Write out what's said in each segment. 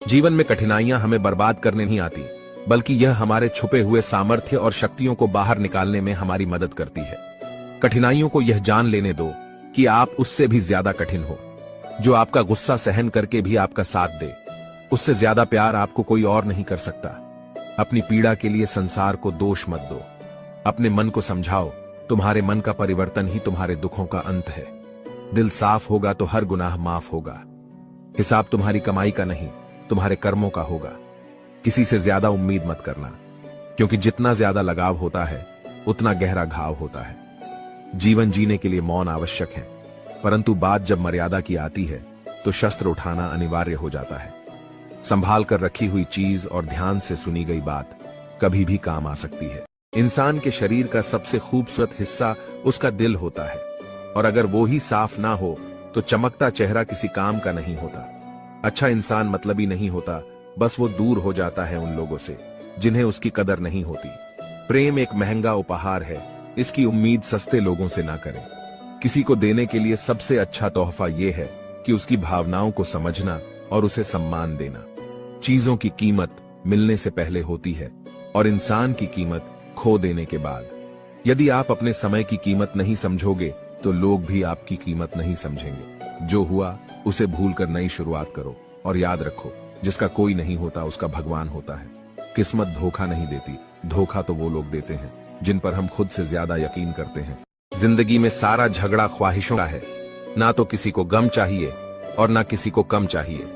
जीवन में कठिनाइयां हमें बर्बाद करने नहीं आती, बल्कि यह हमारे छुपे हुए सामर्थ्य और शक्तियों को बाहर निकालने में हमारी मदद करती है। कठिनाइयों को यह जान लेने दो कि आप उससे भी ज्यादा कठिन हो। जो आपका गुस्सा सहन करके भी आपका साथ दे, उससे ज्यादा प्यार आपको कोई और नहीं कर सकता। अपनी पीड़ा के लिए संसार को दोष मत दो। अपने मन को समझाओ, तुम्हारे मन का परिवर्तन ही तुम्हारे दुखों का अंत है। दिल साफ होगा तो हर गुनाह माफ होगा। हिसाब तुम्हारी कमाई का नहीं, तुम्हारे कर्मों का होगा। किसी से ज्यादा उम्मीद मत करना, क्योंकि जितना ज्यादा लगाव होता है उतना गहरा घाव होता है। जीवन जीने के लिए मौन आवश्यक है, परंतु बात जब मर्यादा की आती है तो शस्त्र उठाना अनिवार्य हो जाता है। संभाल कर रखी हुई चीज और ध्यान से सुनी गई बात कभी भी काम आ सकती है। इंसान के शरीर का सबसे खूबसूरत हिस्सा उसका दिल होता है, और अगर वो ही साफ ना हो तो चमकता चेहरा किसी काम का नहीं होता। अच्छा इंसान मतलबी नहीं होता, बस वो दूर हो जाता है उन लोगों से जिन्हें उसकी कदर नहीं होती। प्रेम एक महंगा उपहार है, इसकी उम्मीद सस्ते लोगों से ना करें। किसी को देने के लिए सबसे अच्छा तोहफा यह है कि उसकी भावनाओं को समझना और उसे सम्मान देना। चीजों की कीमत मिलने से पहले होती है और इंसान की कीमत खो देने के बाद। यदि आप अपने समय की कीमत नहीं समझोगे तो लोग भी आपकी कीमत नहीं समझेंगे। जो हुआ उसे भूलकर नई शुरुआत करो, और याद रखो, जिसका कोई नहीं होता उसका भगवान होता है। किस्मत धोखा नहीं देती, धोखा तो वो लोग देते हैं जिन पर हम खुद से ज्यादा यकीन करते हैं। जिंदगी में सारा झगड़ा ख्वाहिशों का है। ना तो किसी को गम चाहिए और ना किसी को कम चाहिए।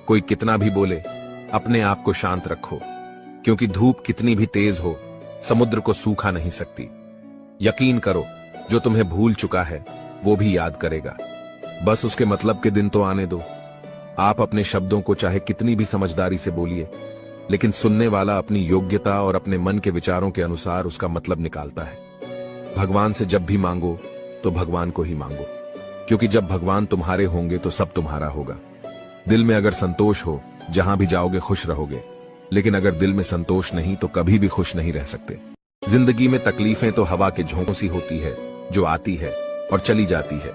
कोई कितना भी बोले, अपने आप को शांत रखो, क्योंकि धूप कितनी भी तेज हो समुद्र को सूखा नहीं सकती। यकीन करो, जो तुम्हें भूल चुका है वो भी याद करेगा। बस उसके मतलब के दिन तो आने दो। आप अपने शब्दों को चाहे कितनी भी समझदारी से बोलिए, लेकिन सुनने वाला अपनी योग्यता और अपने मन के विचारों के अनुसार उसका मतलब निकालता है। भगवान से जब भी मांगो तो भगवान को ही मांगो, क्योंकि जब भगवान तुम्हारे होंगे तो सब तुम्हारा होगा। दिल में अगर संतोष हो, जहां भी जाओगे खुश रहोगे, लेकिन अगर दिल में संतोष नहीं तो कभी भी खुश नहीं रह सकते। जिंदगी में तकलीफें तो हवा के झोंकों सी होती है, जो आती है और चली जाती है,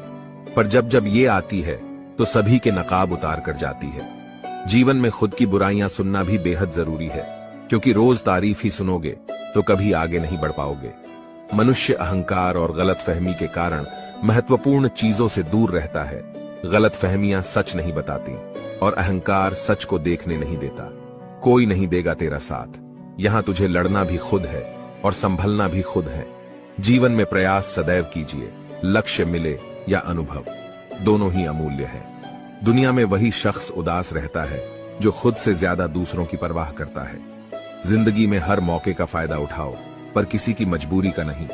पर जब जब ये आती है तो सभी के नकाब उतार कर जाती है। जीवन में खुद की बुराइयां सुनना भी बेहद जरूरी है, क्योंकि रोज तारीफ ही सुनोगे तो कभी आगे नहीं बढ़ पाओगे। मनुष्य अहंकार और गलतफहमी के कारण महत्वपूर्ण चीजों से दूर रहता है। गलतफहमियां सच नहीं बताती और अहंकार सच को देखने नहीं देता। कोई नहीं देगा तेरा साथ, यहां तुझे लड़ना भी खुद है और संभलना भी खुद है। जीवन में प्रयास सदैव कीजिए, लक्ष्य मिले या अनुभव, दोनों ही अमूल्य है। दुनिया में वही शख्स उदास रहता है जो खुद से ज्यादा दूसरों की परवाह करता है। जिंदगी में हर मौके का फायदा उठाओ, पर किसी की मजबूरी का नहीं।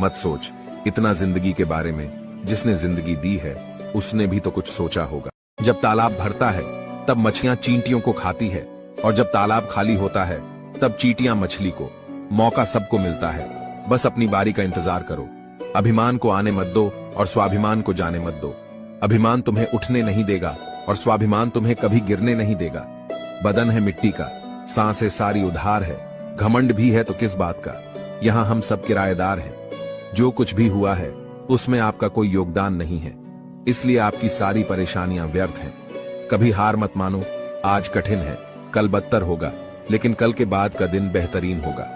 मत सोच इतना जिंदगी के बारे में, जिसने जिंदगी दी है उसने भी तो कुछ सोचा होगा। जब तालाब भरता है तब मछलियां चींटियों को खाती है, और जब तालाब खाली होता है तब चींटियां मछली को। मौका सबको मिलता है, बस अपनी बारी का इंतजार करो। अभिमान को आने मत दो और स्वाभिमान को जाने मत दो। अभिमान तुम्हें उठने नहीं देगा और स्वाभिमान तुम्हें कभी गिरने नहीं देगा। बदन है मिट्टी का, सांसें सारी उधार है। घमंड भी है तो किस बात का, यहाँ हम सब किराएदार हैं। जो कुछ भी हुआ है उसमें आपका कोई योगदान नहीं है, इसलिए आपकी सारी परेशानियां व्यर्थ हैं। कभी हार मत मानो। आज कठिन है, कल बदतर होगा, लेकिन कल के बाद का दिन बेहतरीन होगा।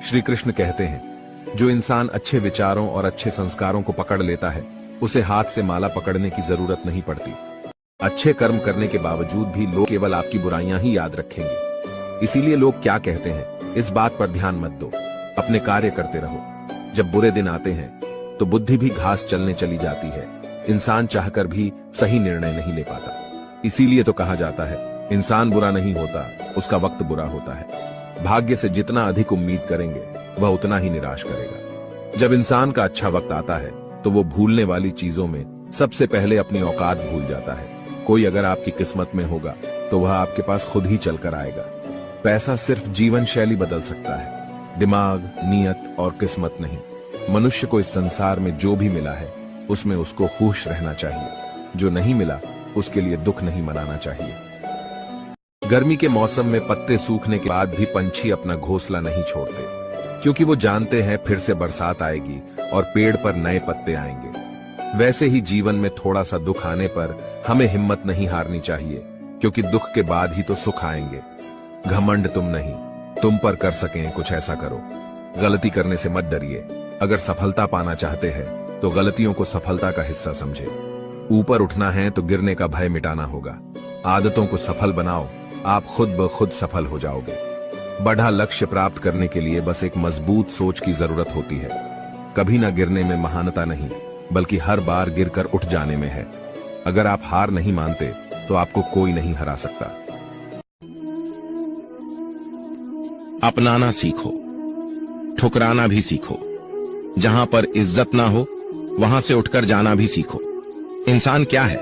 श्री कृष्ण कहते हैं, जो इंसान अच्छे विचारों और अच्छे संस्कारों को पकड़ लेता है उसे हाथ से माला पकड़ने की जरूरत नहीं पड़ती। अच्छे कर्म करने के बावजूद भी लोग केवल आपकी बुराइयां ही याद रखेंगे। इसीलिए लोग क्या कहते हैं इस बात पर ध्यान मत दो, अपने कार्य करते रहो। जब बुरे दिन आते हैं तो बुद्धि भी घास चलने चली जाती है। इंसान चाहकर भी सही निर्णय नहीं ले पाता। इसीलिए तो कहा जाता है, इंसान बुरा नहीं होता, उसका वक्त बुरा होता है। भाग्य से जितना अधिक उम्मीद करेंगे वह उतना ही निराश करेगा। जब इंसान का अच्छा वक्त आता है तो वो भूलने वाली चीजों में सबसे पहले अपनी औकात भूल जाता है। कोई अगर आपकी किस्मत में होगा तो वह आपके पास खुद ही चलकर आएगा। पैसा सिर्फ जीवन शैली बदल सकता है, दिमाग, नियत और किस्मत नहीं। मनुष्य को इस संसार में जो भी मिला है उसमें उसको खुश रहना चाहिए। जो नहीं मिला उसके लिए दुख नहीं मनाना चाहिए। गर्मी के मौसम में पत्ते सूखने के बाद भी पंछी अपना घोंसला नहीं छोड़ते, क्योंकि वो जानते हैं फिर से बरसात आएगी और पेड़ पर नए पत्ते आएंगे। वैसे ही जीवन में थोड़ा सा दुख आने पर हमें हिम्मत नहीं हारनी चाहिए, क्योंकि दुख के बाद ही तो सुख आएंगे। घमंड तुम नहीं, तुम पर कर सकें कुछ ऐसा करो। गलती करने से मत डरिए। अगर सफलता पाना चाहते हैं तो गलतियों को सफलता का हिस्सा समझे। ऊपर उठना है तो गिरने का भय मिटाना होगा। आदतों को सफल बनाओ, आप खुद ब खुद सफल हो जाओगे। बड़ा लक्ष्य प्राप्त करने के लिए बस एक मजबूत सोच की जरूरत होती है। कभी ना गिरने में महानता नहीं, बल्कि हर बार गिरकर उठ जाने में है। अगर आप हार नहीं मानते तो आपको कोई नहीं हरा सकता। अपनाना सीखो, ठुकराना भी सीखो। जहां पर इज्जत ना हो वहां से उठकर जाना भी सीखो। इंसान क्या है?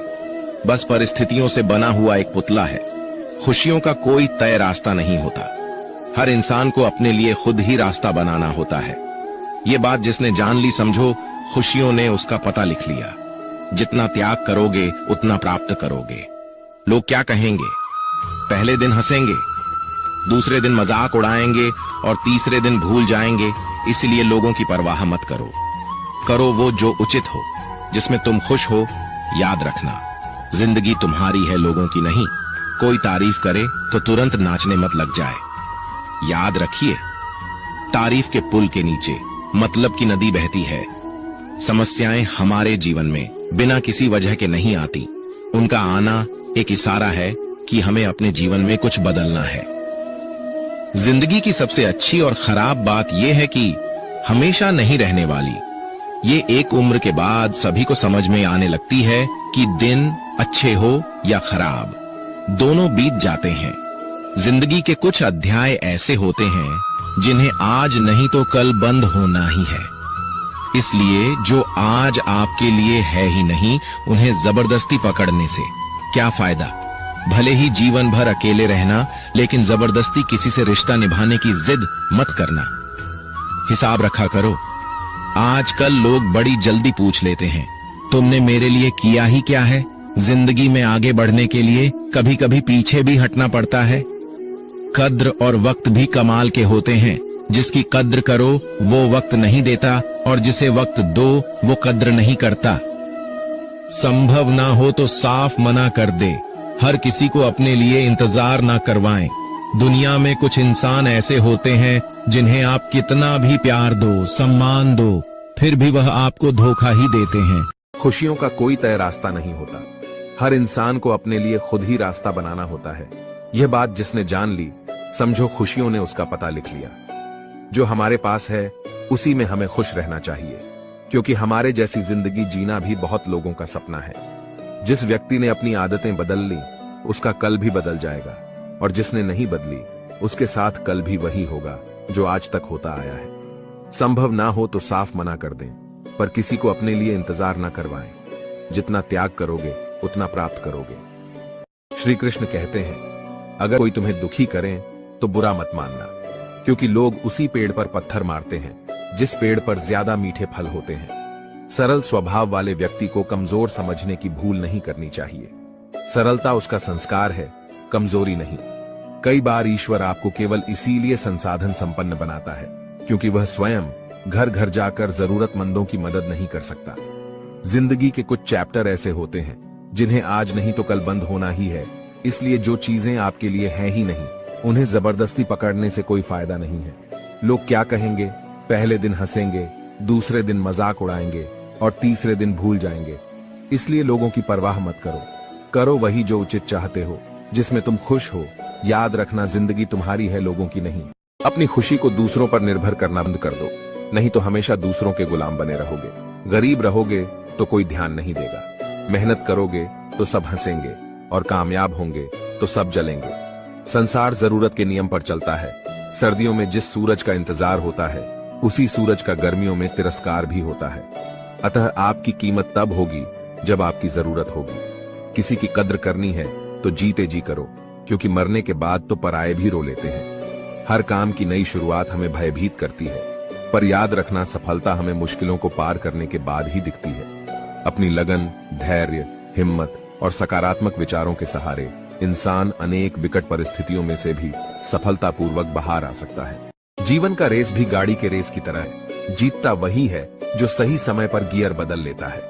बस परिस्थितियों से बना हुआ एक पुतला है। खुशियों का कोई तय रास्ता नहीं होता। हर इंसान को अपने लिए खुद ही रास्ता बनाना होता है। ये बात जिसने जान ली, समझो खुशियों ने उसका पता लिख लिया। जितना त्याग करोगे उतना प्राप्त करोगे। लोग क्या कहेंगे? पहले दिन हंसेंगे, दूसरे दिन मजाक उड़ाएंगे और तीसरे दिन भूल जाएंगे। इसलिए लोगों की परवाह मत करो। करो वो जो उचित हो, जिसमें तुम खुश हो। याद रखना, जिंदगी तुम्हारी है, लोगों की नहीं। कोई तारीफ करे तो तुरंत नाचने मत लग जाए। याद रखिए, तारीफ के पुल के नीचे मतलब की नदी बहती है। समस्याएं हमारे जीवन में बिना किसी वजह के नहीं आती। उनका आना एक इशारा है कि हमें अपने जीवन में कुछ बदलना है। जिंदगी की सबसे अच्छी और खराब बात यह है कि हमेशा नहीं रहने वाली। ये एक उम्र के बाद सभी को समझ में आने लगती है कि दिन अच्छे हो या खराब, दोनों बीत जाते हैं। जिंदगी के कुछ अध्याय ऐसे होते हैं जिन्हें आज नहीं तो कल बंद होना ही है। इसलिए जो आज आपके लिए है ही नहीं, उन्हें जबरदस्ती पकड़ने से क्या फायदा। भले ही जीवन भर अकेले रहना, लेकिन जबरदस्ती किसी से रिश्ता निभाने की जिद मत करना। हिसाब रखा करो। आजकल लोग बड़ी जल्दी पूछ लेते हैं, तुमने मेरे लिए किया ही क्या है? जिंदगी में आगे बढ़ने के लिए कभी कभी पीछे भी हटना पड़ता है। कद्र और वक्त भी कमाल के होते हैं। जिसकी कद्र करो वो वक्त नहीं देता, और जिसे वक्त दो वो कद्र नहीं करता। संभव ना हो तो साफ मना कर दे। हर किसी को अपने लिए इंतजार ना करवाएं। दुनिया में कुछ इंसान ऐसे होते हैं जिन्हें आप कितना भी प्यार दो, सम्मान दो, फिर भी वह आपको धोखा ही देते हैं। खुशियों का कोई तय रास्ता नहीं होता। हर इंसान को अपने लिए खुद ही रास्ता बनाना होता है। यह बात जिसने जान ली, समझो खुशियों ने उसका पता लिख लिया। जो हमारे पास है उसी में हमें खुश रहना चाहिए, क्योंकि हमारे जैसी जिंदगी जीना भी बहुत लोगों का सपना है। जिस व्यक्ति ने अपनी आदतें बदल ली उसका कल भी बदल जाएगा, और जिसने नहीं बदली उसके साथ कल भी वही होगा जो आज तक होता आया है। संभव ना हो तो साफ मना कर दें, पर किसी को अपने लिए इंतजार ना करवाएं। जितना त्याग करोगे उतना प्राप्त करोगे। श्री कृष्ण कहते हैं, अगर कोई तुम्हें दुखी करे तो बुरा मत मानना, क्योंकि लोग उसी पेड़ पर पत्थर मारते हैं जिस पेड़ पर ज्यादा मीठे फल होते हैं। सरल स्वभाव वाले व्यक्ति को कमजोर समझने की भूल नहीं करनी चाहिए। सरलता उसका संस्कार है, कमजोरी नहीं। कई बार ईश्वर आपको केवल इसीलिए संसाधन संपन्न बनाता है क्योंकि वह स्वयं घर घर जाकर जरूरतमंदों की मदद नहीं कर सकता। जिंदगी के कुछ चैप्टर ऐसे होते हैं जिन्हें आज नहीं तो कल बंद होना ही है। इसलिए जो चीजें आपके लिए हैं ही नहीं, उन्हें जबरदस्ती पकड़ने से कोई फायदा नहीं है। लोग क्या कहेंगे? पहले दिन हंसेंगे, दूसरे दिन मजाक उड़ाएंगे और तीसरे दिन भूल जाएंगे। इसलिए लोगों की परवाह मत करो। करो वही जो उचित चाहते हो, जिसमें तुम खुश हो। याद रखना, जिंदगी तुम्हारी है, लोगों की नहीं। अपनी खुशी को दूसरों पर निर्भर करना बंद कर दो, नहीं तो हमेशा दूसरों के गुलाम बने रहोगे। गरीब रहोगे तो कोई ध्यान नहीं देगा। मेहनत करोगे तो सब हंसेंगे, और कामयाब होंगे तो सब जलेंगे। संसार जरूरत के नियम पर चलता है। सर्दियों में जिस सूरज का इंतजार होता है, उसी सूरज का गर्मियों में तिरस्कार भी होता है। अतः आपकी कीमत तब होगी जब आपकी जरूरत होगी। किसी की कद्र करनी है तो जीते जी करो, क्योंकि मरने के बाद तो पराये भी रो लेते हैं। हर काम की नई शुरुआत हमें भयभीत करती है, पर याद रखना, सफलता हमें मुश्किलों को पार करने के बाद ही दिखती है। अपनी लगन, धैर्य, हिम्मत और सकारात्मक विचारों के सहारे इंसान अनेक विकट परिस्थितियों में से भी सफलतापूर्वक बाहर आ सकता है। जीवन का रेस भी गाड़ी के रेस की तरह है। जीतता वही है जो सही समय पर गियर बदल लेता है।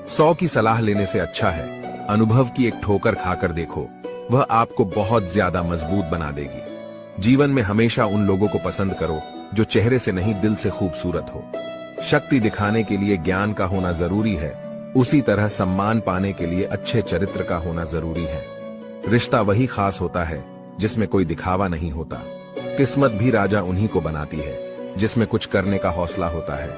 100 की सलाह लेने से अच्छा है अनुभव की एक ठोकर खाकर देखो, वह आपको बहुत ज्यादा मजबूत बना देगी। जीवन में हमेशा उन लोगों को पसंद करो जो चेहरे से नहीं दिल से खूबसूरत हो। शक्ति दिखाने के लिए ज्ञान का होना जरूरी है, उसी तरह सम्मान पाने के लिए अच्छे चरित्र का होना जरूरी है। रिश्ता वही खास होता है जिसमें कोई दिखावा नहीं होता। किस्मत भी राजा उन्हीं को बनाती है जिसमें कुछ करने का हौसला होता है।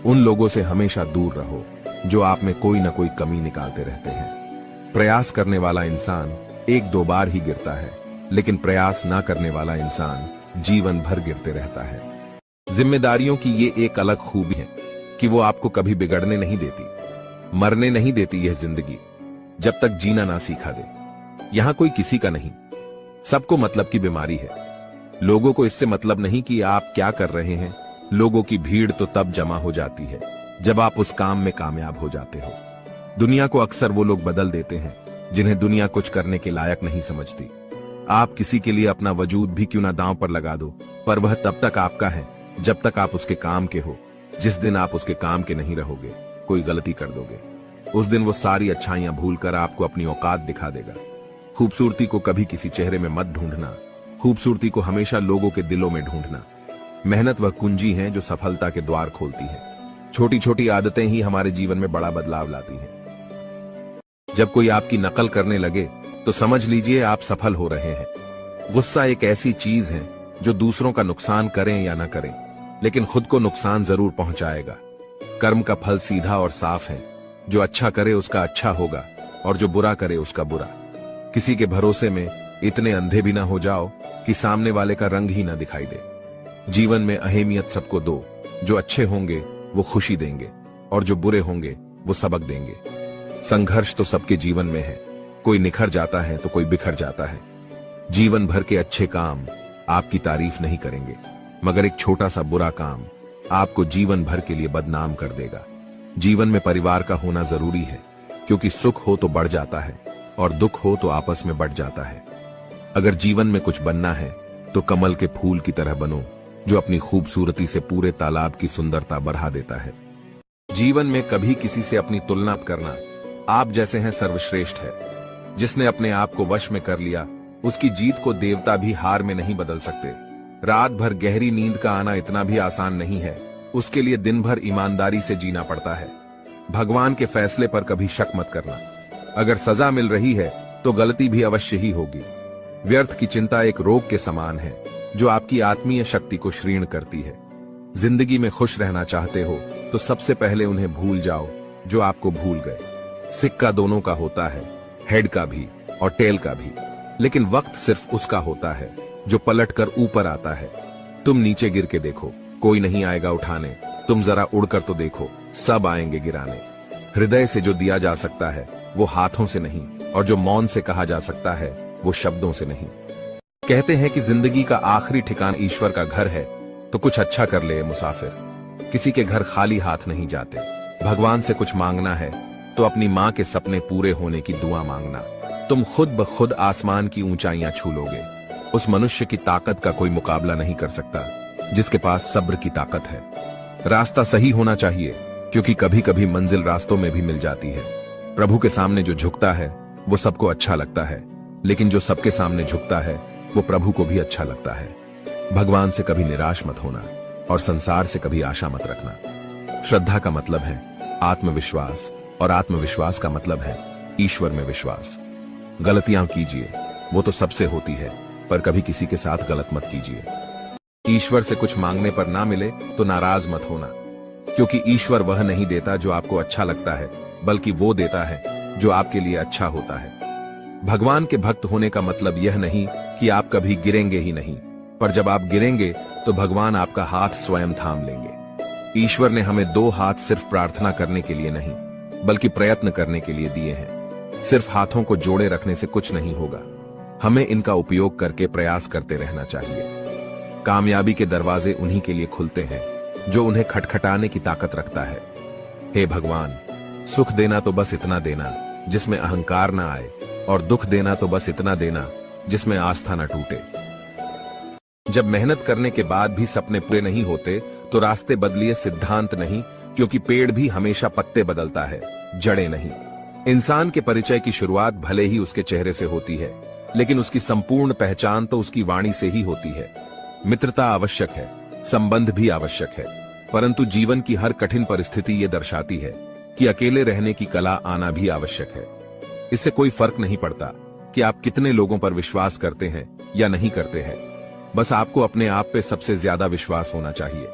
उन लोगों से हमेशा दूर रहो जो आप में कोई न कोई कमी निकालते रहते हैं। प्रयास करने वाला इंसान एक दो बार ही गिरता है, लेकिन प्रयास ना करने वाला इंसान जीवन भर गिरते रहता है। जिम्मेदारियों की ये एक अलग खूबी है कि वो आपको कभी बिगड़ने नहीं देती, मरने नहीं देती यह जिंदगी, जब तक जीना ना सीखा दे। यहां कोई किसी का नहीं, सबको मतलब की बीमारी है। लोगों को इससे मतलब नहीं कि आप क्या कर रहे हैं। लोगों की भीड़ तो तब जमा हो जाती है जब आप उस काम में कामयाब हो जाते हो। दुनिया को अक्सर वो लोग बदल देते हैं जिन्हें दुनिया कुछ करने के लायक नहीं समझती। आप किसी के लिए अपना वजूद भी क्यों ना दांव पर लगा दो, पर वह तब तक आपका है जब तक आप उसके काम के हो। जिस दिन आप उसके काम के नहीं रहोगे, कोई गलती कर दोगे, उस दिन वो सारी अच्छाइयां भूलकर आपको अपनी औकात दिखा देगा। खूबसूरती को कभी किसी चेहरे में मत ढूंढना, खूबसूरती को हमेशा लोगों के दिलों में ढूंढना। मेहनत वह कुंजी है जो सफलता के द्वार खोलती है। छोटी छोटी आदतें ही हमारे जीवन में बड़ा बदलाव लाती हैं। जब कोई आपकी नकल करने लगे तो समझ लीजिए आप सफल हो रहे हैं। गुस्सा एक ऐसी चीज है जो दूसरों का नुकसान करें या ना करें, लेकिन खुद को नुकसान जरूर पहुंचाएगा। कर्म का फल सीधा और साफ है, जो अच्छा करे उसका अच्छा होगा और जो बुरा करे उसका बुरा। किसी के भरोसे में इतने अंधे भी ना हो जाओ कि सामने वाले का रंग ही ना दिखाई दे। जीवन में अहमियत सबको दो, जो अच्छे होंगे वो खुशी देंगे और जो बुरे होंगे वो सबक देंगे। संघर्ष तो सबके जीवन में है, कोई निखर जाता है तो कोई बिखर जाता है। जीवन भर के अच्छे काम आपकी तारीफ नहीं करेंगे, मगर एक छोटा सा बुरा काम आपको जीवन भर के लिए बदनाम कर देगा। जीवन में परिवार का होना जरूरी है, क्योंकि सुख हो तो बढ़ जाता है और दुख हो तो आपस में बढ़ जाता है। अगर जीवन में कुछ बनना है तो कमल के फूल की तरह बनो, जो अपनी खूबसूरती से पूरे तालाब की सुंदरता बढ़ा देता है। जीवन में कभी किसी से अपनी तुलना करना, आप जैसे हैं सर्वश्रेष्ठ है। जिसने अपने आप को वश में कर लिया, उसकी जीत को देवता भी हार में नहीं बदल सकते। रात भर गहरी नींद का आना इतना भी आसान नहीं है, उसके लिए दिन भर ईमानदारी से जीना पड़ता है। भगवान के फैसले पर कभी शक मत करना। अगर सजा मिल रही है तो गलती भी अवश्य ही होगी। व्यर्थ की चिंता एक रोग के समान है जो आपकी आत्मीय शक्ति को क्षीण करती है। जिंदगी में खुश रहना चाहते हो तो सबसे पहले उन्हें भूल जाओ जो आपको भूल गए। सिक्का दोनों का होता है, हेड का भी और टेल का भी, लेकिन वक्त सिर्फ उसका होता है जो पलट कर ऊपर आता है। तुम नीचे गिर के देखो, कोई नहीं आएगा उठाने। तुम जरा उड़कर तो देखो, सब आएंगे गिराने। हृदय से जो दिया जा सकता है वो हाथों से नहीं, और जो मौन से कहा जा सकता है वो शब्दों से नहीं। कहते हैं कि जिंदगी का आखिरी ठिकाना ईश्वर का घर है, तो कुछ अच्छा कर ले मुसाफिर। किसी के घर खाली हाथ नहीं जाते। भगवान से कुछ मांगना है तो अपनी माँ के सपने पूरे होने की दुआ मांगना। तुम खुद ब खुद आसमान की ऊंचाइयां छू लोगे। उस मनुष्य की ताकत का कोई मुकाबला नहीं कर सकता जिसके पास सब्र की ताकत है। रास्ता सही होना चाहिए, क्योंकि कभी कभी मंजिल रास्तों में भी मिल जाती है। प्रभु के सामने जो झुकता है वो सबको अच्छा लगता है, लेकिन जो सबके सामने झुकता है वो प्रभु को भी अच्छा लगता है। भगवान से कभी निराश मत होना और संसार से कभी आशा मत रखना। श्रद्धा का मतलब है आत्मविश्वास, और आत्मविश्वास का मतलब है ईश्वर में विश्वास। गलतियां कीजिए, वो तो सबसे होती है, पर कभी किसी के साथ गलत मत कीजिए। ईश्वर से कुछ मांगने पर ना मिले तो नाराज मत होना, क्योंकि ईश्वर वह नहीं देता जो आपको अच्छा लगता है, बल्कि वो देता है जो आपके लिए अच्छा होता है। भगवान के भक्त होने का मतलब यह नहीं कि आप कभी गिरेंगे ही नहीं, पर जब आप गिरेंगे तो भगवान आपका हाथ स्वयं थाम लेंगे। ईश्वर ने हमें दो हाथ सिर्फ प्रार्थना करने के लिए नहीं, बल्कि प्रयत्न करने के लिए दिए हैं। सिर्फ हाथों को जोड़े रखने से कुछ नहीं होगा, हमें इनका उपयोग करके प्रयास करते रहना चाहिए। कामयाबी के दरवाजे उन्हीं के लिए खुलते हैं जो उन्हें खटखटाने की ताकत रखता है। हे भगवान, सुख देना तो बस इतना देना जिसमें अहंकार ना आए, और दुख देना तो बस इतना देना जिसमें आस्था न टूटे। जब मेहनत करने के बाद भी सपने पूरे नहीं होते तो रास्ते बदलिए, सिद्धांत नहीं, क्योंकि पेड़ भी हमेशा पत्ते बदलता है, जड़ें नहीं। इंसान के परिचय की शुरुआत भले ही उसके चेहरे से होती है, लेकिन उसकी संपूर्ण पहचान तो उसकी वाणी से ही होती है। मित्रता आवश्यक है, संबंध भी आवश्यक है, परंतु जीवन की हर कठिन परिस्थिति ये दर्शाती है कि अकेले रहने की कला आना भी आवश्यक है। इससे कोई फर्क नहीं पड़ता कि आप कितने लोगों पर विश्वास करते हैं या नहीं करते हैं, बस आपको अपने आप पे सबसे ज्यादा विश्वास होना चाहिए।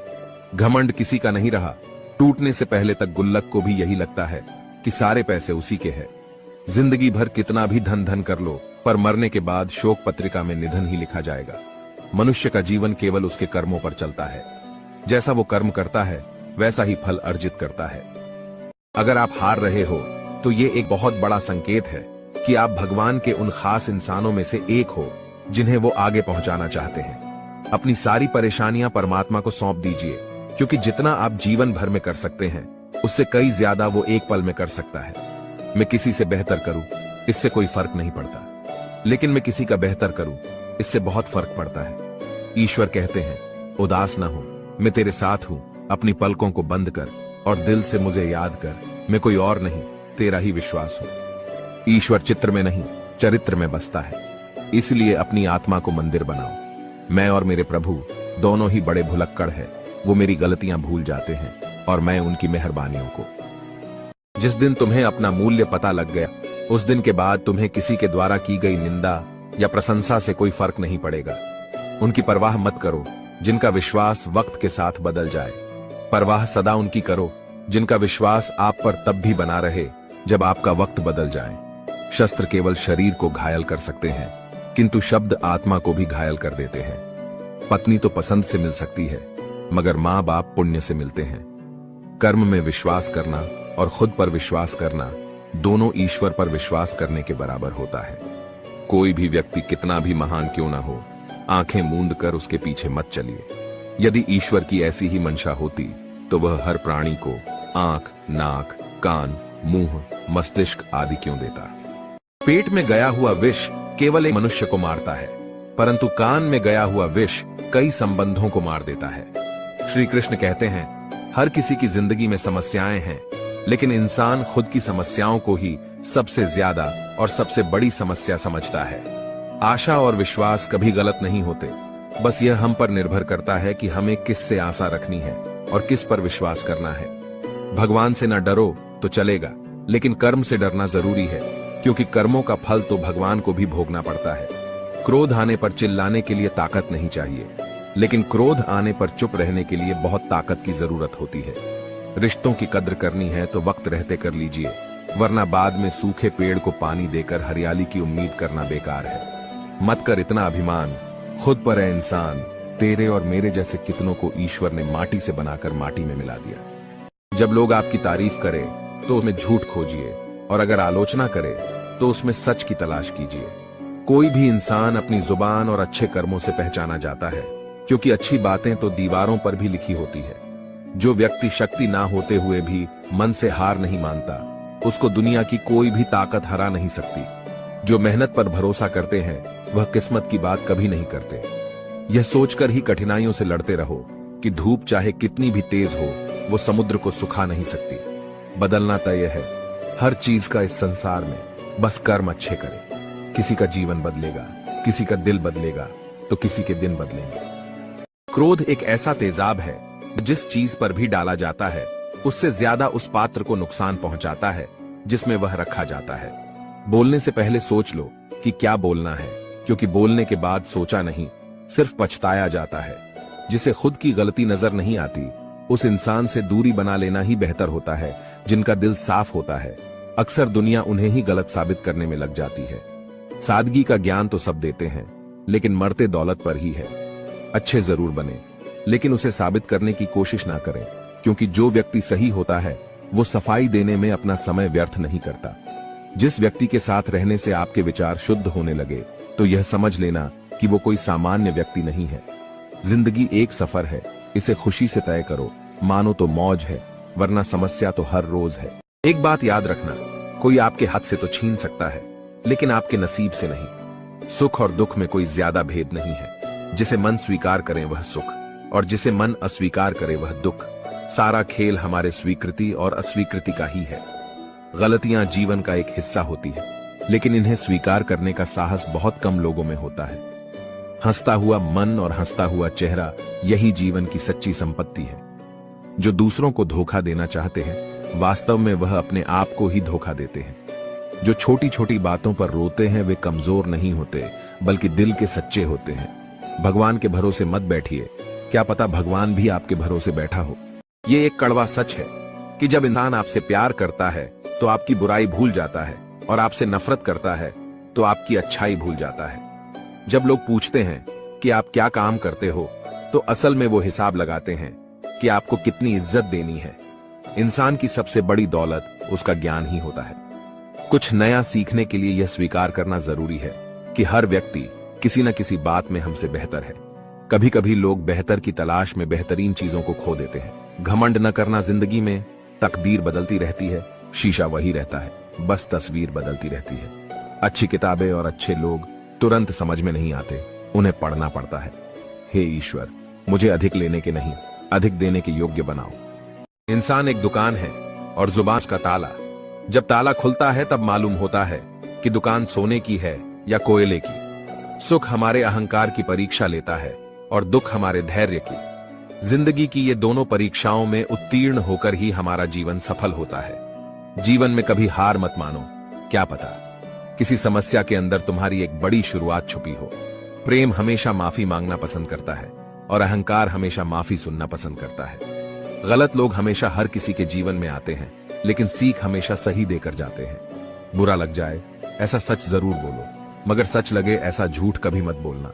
घमंड किसी का नहीं रहा। टूटने से पहले तक गुल्लक को भी यही लगता है कि सारे पैसे उसी के हैं। जिंदगी भर कितना भी धन धन कर लो, पर मरने के बाद शोक पत्रिका में निधन ही लिखा जाएगा। मनुष्य का जीवन केवल उसके कर्मों पर चलता है। जैसा वो कर्म करता है वैसा ही फल अर्जित करता है। अगर आप हार रहे हो तो ये एक बहुत बड़ा संकेत है कि आप भगवान के उन खास इंसानों में से एक हो जिन्हें वो आगे पहुंचाना चाहते हैं। अपनी सारी परेशानियां परमात्मा को सौंप दीजिए, क्योंकि जितना आप जीवन भर में कर सकते हैं उससे कई ज्यादा वो एक पल में कर सकता है। मैं किसी से बेहतर करूं इससे कोई फर्क नहीं पड़ता, लेकिन मैं किसी का बेहतर करूं इससे बहुत फर्क पड़ता है। ईश्वर कहते हैं, उदास ना हो, मैं तेरे साथ हूं। अपनी पलकों को बंद कर और दिल से मुझे याद कर, मैं कोई और नहीं, तेरा ही विश्वास हूं। ईश्वर चित्र में नहीं, चरित्र में बसता है। इसलिए अपनी आत्मा को मंदिर बनाओ। मैं और मेरे प्रभु दोनों ही बड़े भुलक्कड़ हैं। वो मेरी गलतियां भूल जाते हैं और मैं उनकी मेहरबानियों को। जिस दिन तुम्हें अपना मूल्य पता लग गया, उस दिन के बाद तुम्हें किसी के द्वारा की गई निंदा या प्रशंसा से कोई फर्क नहीं पड़ेगा। उनकी परवाह मत करो जिनका विश्वास वक्त के साथ बदल जाए। परवाह सदा उनकी करो जिनका विश्वास आप पर तब भी बना रहे जब आपका वक्त बदल जाए। शस्त्र केवल शरीर को घायल कर सकते हैं, किंतु शब्द आत्मा को भी घायल कर देते हैं। पत्नी तो पसंद से मिल सकती है, मगर मां बाप पुण्य से मिलते हैं। कर्म में विश्वास करना और खुद पर विश्वास करना दोनों ईश्वर पर विश्वास करने के बराबर होता है। कोई भी व्यक्ति कितना भी महान क्यों ना हो, आंखें मूंद कर उसके पीछे मत चलिए। यदि ईश्वर की ऐसी ही मंशा होती तो वह हर प्राणी को आंख, नाक, कान, मुंह, मस्तिष्क आदि क्यों देता। पेट में गया हुआ विष केवल एक मनुष्य को मारता है, परंतु कान में गया हुआ विष कई संबंधों को मार देता है। श्री कृष्ण कहते हैं, हर किसी की जिंदगी में समस्याएं हैं, लेकिन इंसान खुद की समस्याओं को ही सबसे ज्यादा और सबसे बड़ी समस्या समझता है। आशा और विश्वास कभी गलत नहीं होते, बस यह हम पर निर्भर करता है कि हमें किस से आशा रखनी है और किस पर विश्वास करना है। भगवान से न डरो तो चलेगा, लेकिन कर्म से डरना जरूरी है, क्योंकि कर्मों का फल तो भगवान को भी भोगना पड़ता है। क्रोध आने पर चिल्लाने के लिए ताकत नहीं चाहिए, लेकिन क्रोध आने पर चुप रहने के लिए बहुत ताकत की जरूरत होती है। रिश्तों की कद्र करनी है तो वक्त रहते कर लीजिए, वरना बाद में सूखे पेड़ को पानी देकर हरियाली की उम्मीद करना बेकार है। मत कर इतना अभिमान, खुद पर है इंसान। तेरे और मेरे जैसे कितनों को ईश्वर ने माटी से बनाकर माटी में मिला दिया। जब लोग आपकी तारीफ करें तो उसमें झूठ खोजिए, और अगर आलोचना करे तो उसमें सच की तलाश कीजिए। कोई भी इंसान अपनी जुबान और अच्छे कर्मों से पहचाना जाता है, क्योंकि अच्छी बातें तो दीवारों पर भी लिखी होती है। जो व्यक्ति शक्ति ना होते हुए भी मन से हार नहीं मानता, उसको दुनिया की कोई भी ताकत हरा नहीं सकती। जो मेहनत पर भरोसा करते हैं वह किस्मत की बात कभी नहीं करते। यह सोचकर ही कठिनाइयों से लड़ते रहो कि धूप चाहे कितनी भी तेज हो, वो समुद्र को सुखा नहीं सकती। बदलना तय है हर चीज का इस संसार में, बस कर्म अच्छे करें। किसी का जीवन बदलेगा, किसी का दिल बदलेगा, तो किसी के दिन बदलेंगे। क्रोध एक ऐसा तेजाब है जिस चीज पर भी डाला जाता है उससे ज्यादा उस पात्र को नुकसान पहुंचाता है जिसमें वह रखा जाता है। बोलने से पहले सोच लो कि क्या बोलना है, क्योंकि बोलने के बाद सोचा नहीं, सिर्फ पछताया जाता है। जिसे खुद की गलती नजर नहीं आती, उस इंसान से दूरी बना लेना ही बेहतर होता है। जिनका दिल साफ होता है, अक्सर दुनिया उन्हें ही गलत साबित करने में लग जाती है। सादगी का ज्ञान तो सब देते हैं, लेकिन मरते दौलत पर ही है। अच्छे जरूर बने, लेकिन उसे साबित करने की कोशिश ना करें, क्योंकि जो व्यक्ति सही होता है वो सफाई देने में अपना समय व्यर्थ नहीं करता। जिस व्यक्ति के साथ रहने से आपके विचार शुद्ध होने लगे, तो यह समझ लेना कि वो कोई सामान्य व्यक्ति नहीं है। जिंदगी एक सफर है, इसे खुशी से तय करो। मानो तो मौज है, वरना समस्या तो हर रोज है। एक बात याद रखना, कोई आपके हाथ से तो छीन सकता है, लेकिन आपके नसीब से नहीं। सुख और दुख में कोई ज्यादा भेद नहीं है। जिसे मन स्वीकार करे वह सुख, और जिसे मन अस्वीकार करे वह दुख। सारा खेल हमारे स्वीकृति और अस्वीकृति का ही है। गलतियां जीवन का एक हिस्सा होती है, लेकिन इन्हें स्वीकार करने का साहस बहुत कम लोगों में होता है। हंसता हुआ मन और हंसता हुआ चेहरा, यही जीवन की सच्ची संपत्ति है। जो दूसरों को धोखा देना चाहते हैं, वास्तव में वह अपने आप को ही धोखा देते हैं। जो छोटी छोटी बातों पर रोते हैं, वे कमजोर नहीं होते, बल्कि दिल के सच्चे होते हैं। भगवान के भरोसे मत बैठिए, क्या पता भगवान भी आपके भरोसे बैठा हो। ये एक कड़वा सच है कि जब इंसान आपसे प्यार करता है तो आपकी बुराई भूल जाता है, और आपसे नफरत करता है तो आपकी अच्छाई भूल जाता है। जब लोग पूछते हैं कि आप क्या काम करते हो, तो असल में वो हिसाब लगाते हैं कि आपको कितनी इज्जत देनी है। इंसान की सबसे बड़ी दौलत उसका ज्ञान ही होता है। कुछ नया सीखने के लिए यह स्वीकार करना जरूरी है कि हर व्यक्ति किसी न किसी बात में हमसे बेहतर है। कभी कभी लोग बेहतर की तलाश में बेहतरीन चीजों को खो देते हैं। घमंड न करना जिंदगी में, तकदीर बदलती रहती है, शीशा वही रहता है, बस तस्वीर बदलती रहती है। अच्छी किताबें और अच्छे लोग तुरंत समझ में नहीं आते, उन्हें पढ़ना पड़ता है। हे ईश्वर, मुझे अधिक लेने के नहीं, अधिक देने के योग्य बनाओ। इंसान एक दुकान है और जुबान का ताला। जब ताला खुलता है तब मालूम होता है कि दुकान सोने की है या कोयले की। सुख हमारे अहंकार की परीक्षा लेता है और दुख हमारे धैर्य की। जिंदगी की ये दोनों परीक्षाओं में उत्तीर्ण होकर ही हमारा जीवन सफल होता है। जीवन में कभी हार मत मानो, क्या पता किसी समस्या के अंदर तुम्हारी एक बड़ी शुरुआत छुपी हो। प्रेम हमेशा माफी मांगना पसंद करता है और अहंकार हमेशा माफी सुनना पसंद करता है। गलत लोग हमेशा हर किसी के जीवन में आते हैं, लेकिन सीख हमेशा सही देकर जाते हैं। बुरा लग जाए ऐसा सच जरूर बोलो, मगर सच लगे ऐसा झूठ कभी मत बोलना।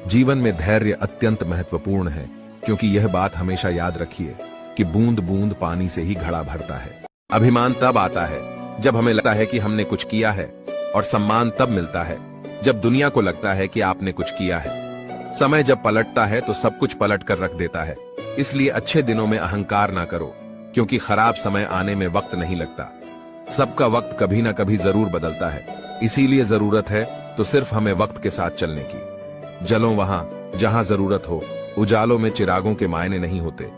जीवन में धैर्य अत्यंत महत्वपूर्ण है, क्योंकि यह बात हमेशा याद रखिए कि बूंद बूंद पानी से ही घड़ा भरता है। अभिमान तब आता है जब हमें लगता है कि हमने कुछ किया है, और सम्मान तब मिलता है जब दुनिया को लगता है कि आपने कुछ किया है। समय जब पलटता है तो सब कुछ पलट कर रख देता है। इसलिए अच्छे दिनों में अहंकार ना करो, क्योंकि खराब समय आने में वक्त नहीं लगता। सबका वक्त कभी ना कभी जरूर बदलता है, इसीलिए जरूरत है तो सिर्फ हमें वक्त के साथ चलने की। जलो वहां जहां जरूरत हो, उजालों में चिरागों के मायने नहीं होते।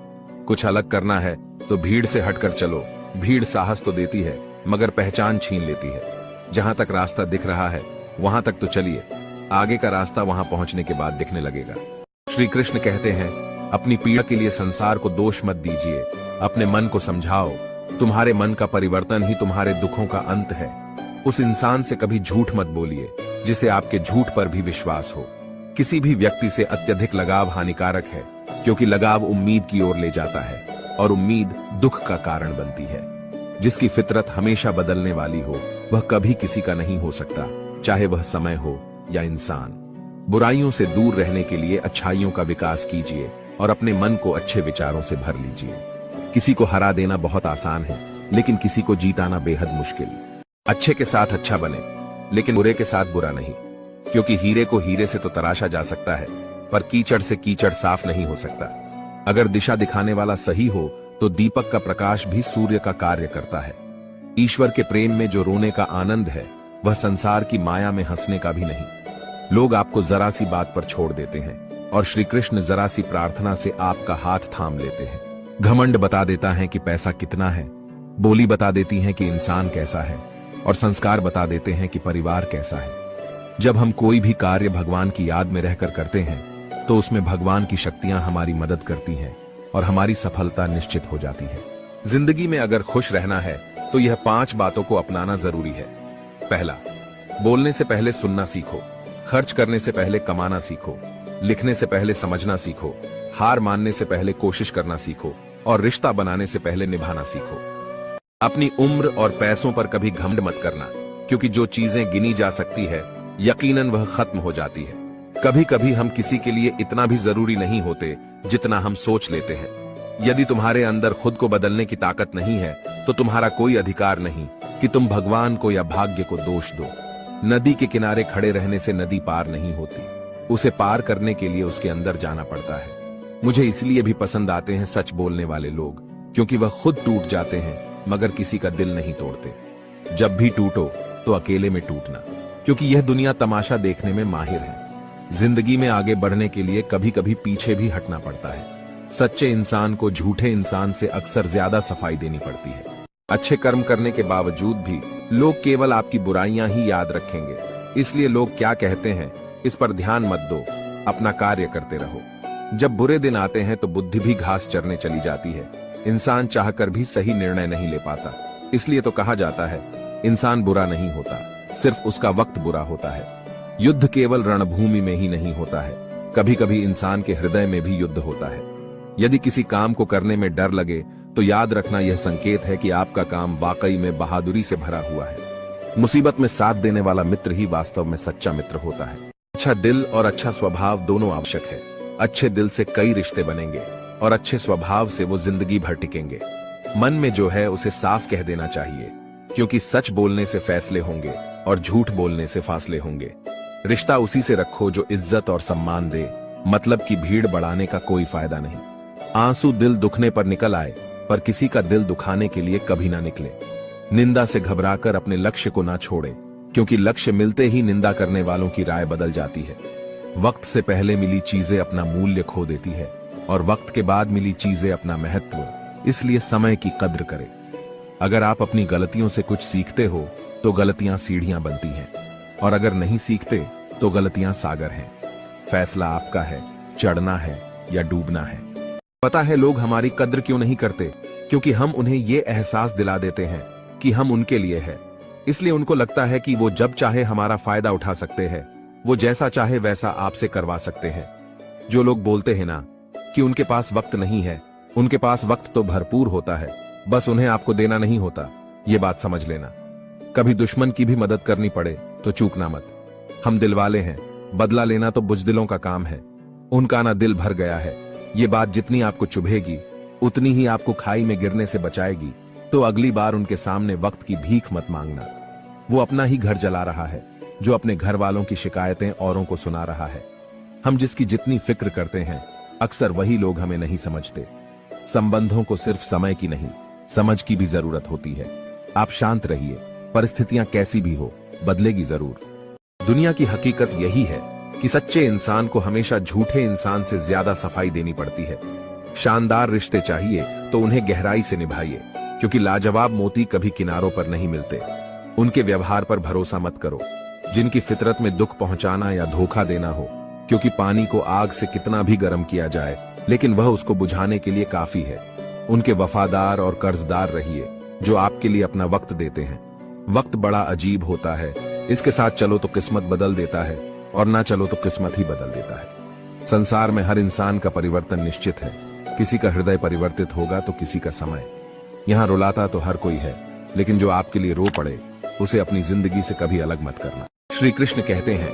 कुछ अलग करना है तो भीड़ से हटकर चलो। भीड़ साहस तो देती है, मगर पहचान छीन लेती है। जहां तक रास्ता दिख रहा है वहां तक तो चलिए, आगे का रास्ता वहां पहुंचने के बाद दिखने लगेगा। श्री कृष्ण कहते हैं, अपनी पीड़ा के लिए संसार को दोष मत दीजिए, अपने मन को समझाओ। तुम्हारे मन का परिवर्तन ही तुम्हारे दुखों का अंत है। उस इंसान से कभी झूठ मत बोलिए जिसे आपके झूठ पर भी विश्वास हो। किसी भी व्यक्ति से अत्यधिक लगाव हानिकारक है, क्योंकि लगाव उम्मीद की ओर ले जाता है और उम्मीद दुख का कारण बनती है। जिसकी फितरत हमेशा बदलने वाली हो, वह कभी किसी का नहीं हो सकता, चाहे वह समय हो या इंसान। बुराइयों से दूर रहने के लिए अच्छाइयों का विकास कीजिए और अपने मन को अच्छे विचारों से भर लीजिए। किसी को हरा देना बहुत आसान है, लेकिन किसी को जीताना बेहद मुश्किल। अच्छे के साथ अच्छा बने, लेकिन बुरे के साथ बुरा नहीं, क्योंकि हीरे को हीरे से तो तराशा जा सकता है, पर कीचड़ से कीचड़ साफ नहीं हो सकता। अगर दिशा दिखाने वाला सही हो तो दीपक का प्रकाश भी सूर्य का कार्य करता है। ईश्वर के प्रेम में जो रोने का आनंद है, वह संसार की माया में हंसने का भी नहीं। लोग आपको जरा सी बात पर छोड़ देते हैं, और श्री कृष्ण जरा सी प्रार्थना से आपका हाथ थाम लेते हैं। घमंड बता देता है कि पैसा कितना है, बोली बता देती है कि इंसान कैसा है, और संस्कार बता देते हैं कि परिवार कैसा है। जब हम कोई भी कार्य भगवान की याद में रहकर करते हैं, तो उसमें भगवान की शक्तियां हमारी मदद करती हैं और हमारी सफलता निश्चित हो जाती है। जिंदगी में अगर खुश रहना है तो यह 5 बातों को अपनाना जरूरी है। पहला, बोलने से पहले सुनना सीखो, खर्च करने से पहले कमाना सीखो, लिखने से पहले समझना सीखो, हार मानने से पहले कोशिश करना सीखो, और रिश्ता बनाने से पहले निभाना सीखो। अपनी उम्र और पैसों पर कभी घमंड मत करना, क्योंकि जो चीजें गिनी जा सकती है, यकीनन वह खत्म हो जाती है। कभी कभी हम किसी के लिए इतना भी जरूरी नहीं होते जितना हम सोच लेते हैं। यदि तुम्हारे अंदर खुद को बदलने की ताकत नहीं है, तो तुम्हारा कोई अधिकार नहीं कि तुम भगवान को या भाग्य को दोष दो। नदी के किनारे खड़े रहने से नदी पार नहीं होती, उसे पार करने के लिए उसके अंदर जाना पड़ता है। मुझे इसलिए भी पसंद आते हैं सच बोलने वाले लोग, क्योंकि वह खुद टूट जाते हैं मगर किसी का दिल नहीं तोड़ते। जब भी टूटो तो अकेले में टूटना, क्योंकि यह दुनिया तमाशा देखने में माहिर है। जिंदगी में आगे बढ़ने के लिए कभी कभी पीछे भी हटना पड़ता है। सच्चे इंसान को झूठे इंसान से अक्सर ज्यादा सफाई देनी पड़ती है। अच्छे कर्म करने के बावजूद भी लोग केवल आपकी बुराइयां ही याद रखेंगे, इसलिए लोग क्या कहते हैं इस पर ध्यान मत दो, अपना कार्य करते रहो। जब बुरे दिन आते हैं तो बुद्धि भी घास चरने चली जाती है। इंसान चाहकर भी सही निर्णय नहीं ले पाता, इसलिए तो कहा जाता है इंसान बुरा नहीं होता, सिर्फ उसका वक्त बुरा होता है। युद्ध केवल रणभूमि में ही नहीं होता है, कभी कभी इंसान के हृदय में भी युद्ध होता है। यदि किसी काम को करने में डर लगे तो याद रखना यह संकेत है कि आपका काम वाकई में बहादुरी से भरा हुआ है। मुसीबत में साथ देने वाला मित्र ही वास्तव में सच्चा मित्र होता है। अच्छा दिल और अच्छा स्वभाव दोनों आवश्यक है। अच्छे दिल से कई रिश्ते बनेंगे और अच्छे स्वभाव से वो जिंदगी भर टिकेंगे। मन में जो है उसे साफ कह देना चाहिए, क्योंकि सच बोलने से फैसले होंगे और झूठ बोलने से फासले होंगे। रिश्ता उसी से रखो जो इज्जत और सम्मान दे, मतलब की भीड़ बढ़ाने का कोई फायदा नहीं। आंसू दिल दुखने पर निकल आए, पर किसी का दिल दुखाने के लिए कभी ना निकले। निंदा से घबराकर अपने लक्ष्य को ना छोड़े, क्योंकि लक्ष्य मिलते ही निंदा करने वालों की राय बदल जाती है। वक्त से पहले मिली चीजें अपना मूल्य खो देती है और वक्त के बाद मिली चीजें अपना महत्व, इसलिए समय की कद्र करें। अगर आप अपनी गलतियों से कुछ सीखते हो तो गलतियां सीढ़ियां बनती हैं, और अगर नहीं सीखते तो गलतियां सागर हैं। फैसला आपका है, चढ़ना है या डूबना है। पता है लोग हमारी कद्र क्यों नहीं करते? क्योंकि हम उन्हें यह एहसास दिला देते हैं कि हम उनके लिए हैं। इसलिए उनको लगता है कि वो जब चाहे हमारा फायदा उठा सकते हैं, वो जैसा चाहे वैसा आपसे करवा सकते हैं। जो लोग बोलते हैं ना कि उनके पास वक्त नहीं है, उनके पास वक्त तो भरपूर होता है, बस उन्हें आपको देना नहीं होता। ये बात समझ लेना। कभी दुश्मन की भी मदद करनी पड़े तो चूकना मत। हम दिलवाले हैं, बदला लेना तो बुजदिलों का काम है। उनका ना दिल भर गया है, ये बात जितनी आपको चुभेगी उतनी ही आपको खाई में गिरने से बचाएगी। तो अगली बार उनके सामने वक्त की भीख मत मांगना। वो अपना ही घर जला रहा है, जो अपने घर वालों की शिकायतें औरों को सुना रहा है। हम जिसकी जितनी फिक्र करते हैं, अक्सर वही लोग हमें नहीं समझते। संबंधों को सिर्फ समय की नहीं, समझ की भी जरूरत होती है। आप शांत रहिए, परिस्थितियां कैसी भी हो, बदलेगी जरूर। दुनिया की हकीकत यही है कि सच्चे इंसान को हमेशा झूठे इंसान से ज्यादा सफाई देनी पड़ती है। शानदार रिश्ते चाहिए तो उन्हें गहराई से निभाइए, क्योंकि लाजवाब मोती कभी किनारों पर नहीं मिलते। उनके व्यवहार पर भरोसा मत करो, जिनकी फितरत में दुख पहुंचाना या धोखा देना हो, क्योंकि पानी को आग से कितना भी गर्म किया जाए, लेकिन वह उसको बुझाने के लिए काफी है। उनके वफादार और कर्जदार रहिए, जो आपके लिए अपना वक्त देते हैं। वक्त बड़ा अजीब होता है, इसके साथ चलो तो किस्मत बदल देता है, और ना चलो तो किस्मत ही बदल देता है। संसार में हर इंसान का परिवर्तन निश्चित है। किसी का हृदय परिवर्तित होगा तो किसी का समय। यहाँ रुलाता तो हर कोई है, लेकिन जो आपके लिए रो पड़े उसे अपनी जिंदगी से कभी अलग मत करना। श्री कृष्ण कहते हैं,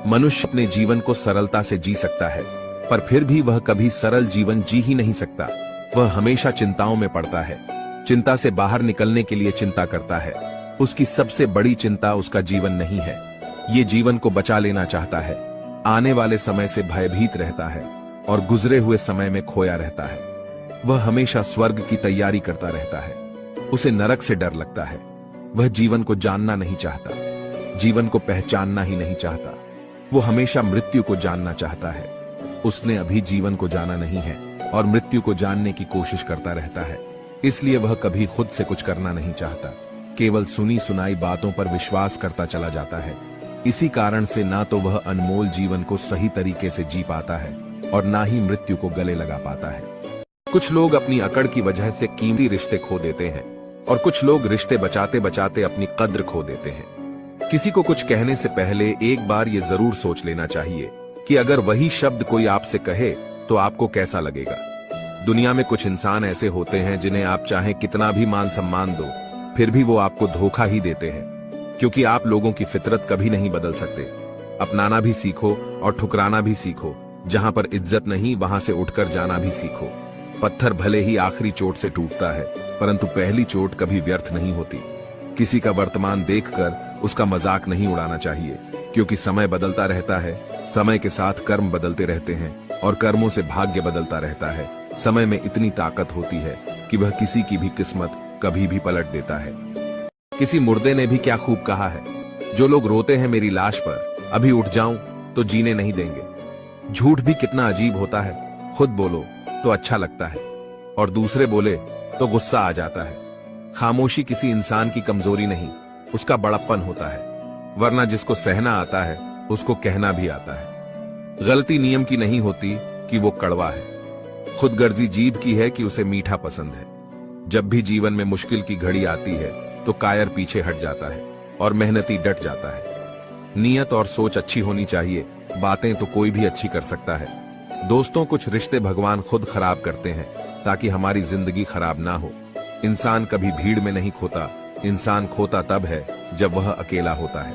मनुष्य अपने जीवन को सरलता से जी सकता है, पर फिर भी वह कभी सरल जीवन जी ही नहीं सकता। वह हमेशा चिंताओं में पड़ता है, चिंता से बाहर निकलने के लिए चिंता करता है। उसकी सबसे बड़ी चिंता उसका जीवन नहीं है, ये जीवन को बचा लेना चाहता है। आने वाले समय से भयभीत रहता है और गुजरे हुए समय में खोया रहता है। वह हमेशा स्वर्ग की तैयारी करता रहता है, उसे नरक से डर लगता है। वह जीवन को जानना नहीं चाहता, जीवन को पहचानना ही नहीं चाहता। वो हमेशा मृत्यु को जानना चाहता है। उसने अभी जीवन को जाना नहीं है और मृत्यु को जानने की कोशिश करता रहता है। इसलिए वह कभी खुद से कुछ करना नहीं चाहता, केवल सुनी सुनाई बातों पर विश्वास करता चला जाता है। इसी कारण से ना तो वह अनमोल जीवन को सही तरीके से जी पाता है और ना ही मृत्यु को गले लगा पाता है। कुछ लोग अपनी अकड़ की वजह से कीमती रिश्ते खो देते हैं और कुछ लोग रिश्ते बचाते बचाते अपनी कद्र खो देते हैं। किसी को कुछ कहने से पहले एक बार ये जरूर सोच लेना चाहिए कि अगर वही शब्द कोई आपसे कहे तो आपको कैसा लगेगा। दुनिया में कुछ इंसान ऐसे होते हैं जिन्हें आप चाहे कितना भी मान सम्मान दो, फिर भी वो आपको धोखा ही देते हैं, क्योंकि आप लोगों की फितरत कभी नहीं बदल सकते। अपनाना भी सीखो और ठुकराना भी सीखो। जहां पर इज्जत नहीं वहां से उठकर जाना भी सीखो। पत्थर भले ही आखिरी चोट से टूटता है, परंतु पहली चोट कभी व्यर्थ नहीं होती। किसी का वर्तमान देखकर उसका मजाक नहीं उड़ाना चाहिए, क्योंकि समय बदलता रहता है। समय के साथ कर्म बदलते रहते हैं और कर्मों से भाग्य बदलता रहता है। समय में इतनी ताकत होती है कि वह किसी की भी किस्मत कभी भी पलट देता है। किसी मुर्दे ने भी क्या खूब कहा है, जो लोग रोते हैं मेरी लाश पर, अभी उठ जाऊं तो जीने नहीं देंगे। झूठ भी कितना अजीब होता है। खुद बोलो तो अच्छा लगता है और दूसरे बोले तो गुस्सा आ जाता है। खामोशी किसी इंसान की कमजोरी नहीं, उसका बड़प्पन होता है, वरना जिसको सहना आता है उसको कहना भी आता है। गलती नियम की नहीं होती कि वो कड़वा है, खुदगर्जी जीभ की है कि उसे मीठा पसंद है। जब भी जीवन में मुश्किल की घड़ी आती है तो कायर पीछे हट जाता है और मेहनती डट जाता है। नीयत और सोच अच्छी होनी चाहिए, बातें तो कोई भी अच्छी कर सकता है। दोस्तों, कुछ रिश्ते भगवान खुद खराब करते हैं ताकि हमारी जिंदगी खराब ना हो। इंसान कभी भीड़ में नहीं खोता, इंसान खोता तब है जब वह अकेला होता है।